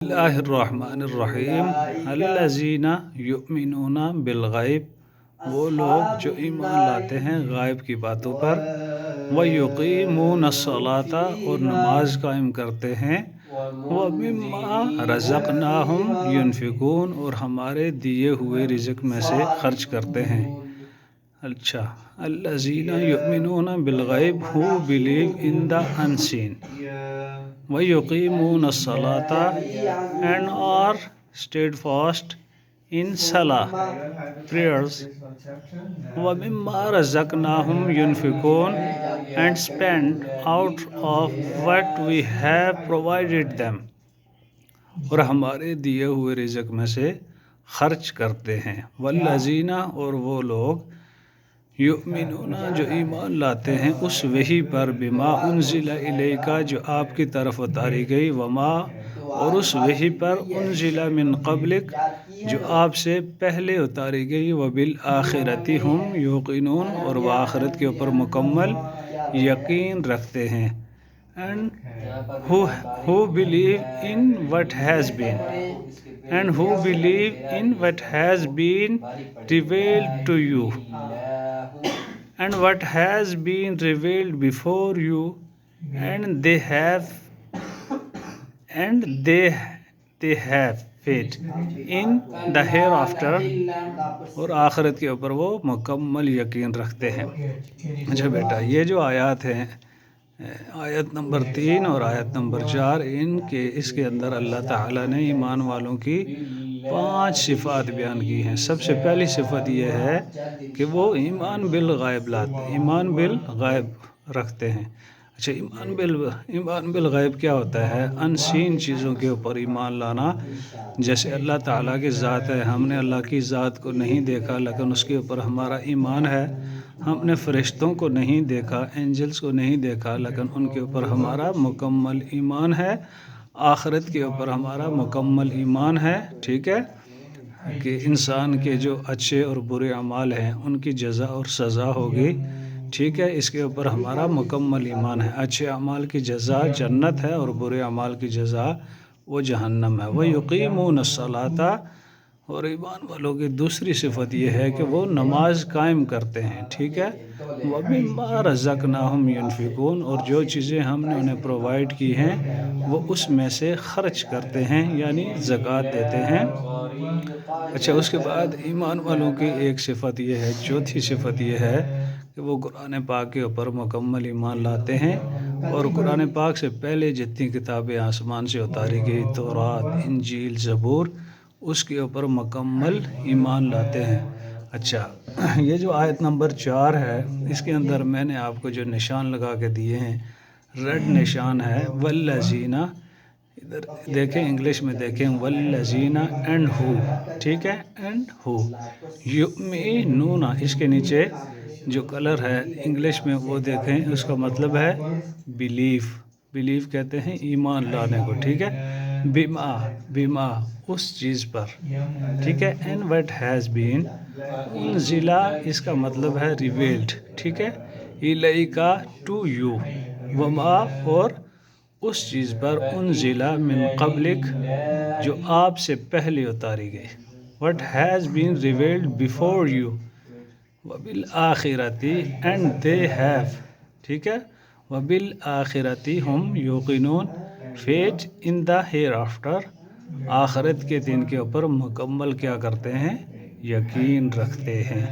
اللہ الرحمن الرحیم الذین یؤمنون بالغیب، وہ لوگ جو ایمان لاتے ہیں غائب کی باتوں پر، ویقیمون الصلاۃ، اور نماز قائم کرتے ہیں، ومما رزقناہم ینفقون، اور ہمارے دیے ہوئے رزق میں سے خرچ کرتے ہیں۔ اچھا، الذین یؤمنون بالغیب who believe in the unseen، وَيُقِيمُونَ الصَّلَاةَ and are steadfast in salah prayers، وَمِمَّا رَزَقْنَاهُمْ يُنْفِقُونَ and spend out of what we have provided them، اور ہمارے دیے ہوئے رزق میں سے خرچ کرتے ہیں۔ والذین، اور وہ لوگ، یؤمنون، جو ایمان لاتے ہیں اس وحی پر، بما انزل الیک، جو آپ کی طرف اتاری گئی، وما، اور اس وحی پر، انزل من قبلک، جو آپ سے پہلے اتاری گئی، وبالآخرۃ ہم یوقنون، اور وہ آخرت کے اوپر مکمل یقین رکھتے ہیں۔ and who believe in what has been revealed to you and what has been revealed before you and they have faith in the hereafter، اور آخرت کے اوپر وہ مکمل یقین رکھتے ہیں۔ اچھا بیٹا، یہ جو آیات ہیں، آیت نمبر 3 اور آیت نمبر 4، اس کے اندر اللہ تعالیٰ نے ایمان والوں کی 5 صفات بیان کی ہیں۔ سب سے پہلی صفت یہ ہے کہ وہ ایمان بالغیب ایمان بالغیب رکھتے ہیں۔ اچھا، ایمان بالغیب کیا ہوتا ہے؟ انسین چیزوں کے اوپر ایمان لانا، جیسے اللہ تعالیٰ کی ذات ہے، ہم نے اللہ کی ذات کو نہیں دیکھا لیکن اس کے اوپر ہمارا ایمان ہے۔ ہم نے فرشتوں کو نہیں دیکھا، اینجلز کو نہیں دیکھا، لیکن ان کے اوپر ہمارا مکمل ایمان ہے۔ آخرت کے اوپر ہمارا مکمل ایمان ہے، ٹھیک ہے، کہ انسان کے جو اچھے اور برے اعمال ہیں ان کی جزا اور سزا ہوگی، ٹھیک ہے، اس کے اوپر ہمارا مکمل ایمان ہے۔ اچھے اعمال کی جزا جنت ہے اور برے اعمال کی جزا وہ جہنم ہے۔ وَيُقِيمُونَ الصَّلَاةَ، اور ایمان والوں کی دوسری صفت یہ ہے کہ وہ نماز قائم کرتے ہیں، ٹھیک ہے۔ وَمِمَّا رَزَقْنَاهُمْ يُنْفِقُونَ، اور جو چیزیں ہم نے انہیں پرووائڈ کی ہیں وہ اس میں سے خرچ کرتے ہیں، یعنی زکوٰۃ دیتے ہیں۔ اچھا، اس کے بعد ایمان والوں کی ایک صفت یہ ہے، چوتھی صفت یہ ہے کہ وہ قرآن پاک کے اوپر مکمل ایمان لاتے ہیں، اور قرآن پاک سے پہلے جتنی کتابیں آسمان سے اتاری گئی، تورات، انجیل، زبور، اس کے اوپر مکمل ایمان لاتے ہیں۔ اچھا، یہ جو آیت نمبر 4 ہے، اس کے اندر میں نے آپ کو جو نشان لگا کے دیے ہیں، ریڈ نشان ہے، والذین، ادھر دیکھیں، انگلش میں دیکھیں، والذین اینڈ ہو، ٹھیک ہے، اینڈ ہو یؤمنون، اس کے نیچے جو کلر ہے انگلش میں وہ دیکھیں، اس کا مطلب ہے بلیف کہتے ہیں ایمان لانے کو، ٹھیک ہے، بما اس چیز پر، ٹھیک ہے، and what has been انزل، اس کا مطلب ہے ریویلڈ، ٹھیک ہے، الیکا ٹو یو، وما، اور اس چیز پر، انزل من قبلک، جو آپ سے پہلے اتاری گئی، what has been revealed before you، وبالآخرۃ and they have، ٹھیک ہے، وبالآخرۃ ہم یوقنون، faith in the hereafter، آخرت کے دن کے اوپر مکمل کیا کرتے ہیں؟ یقین رکھتے ہیں۔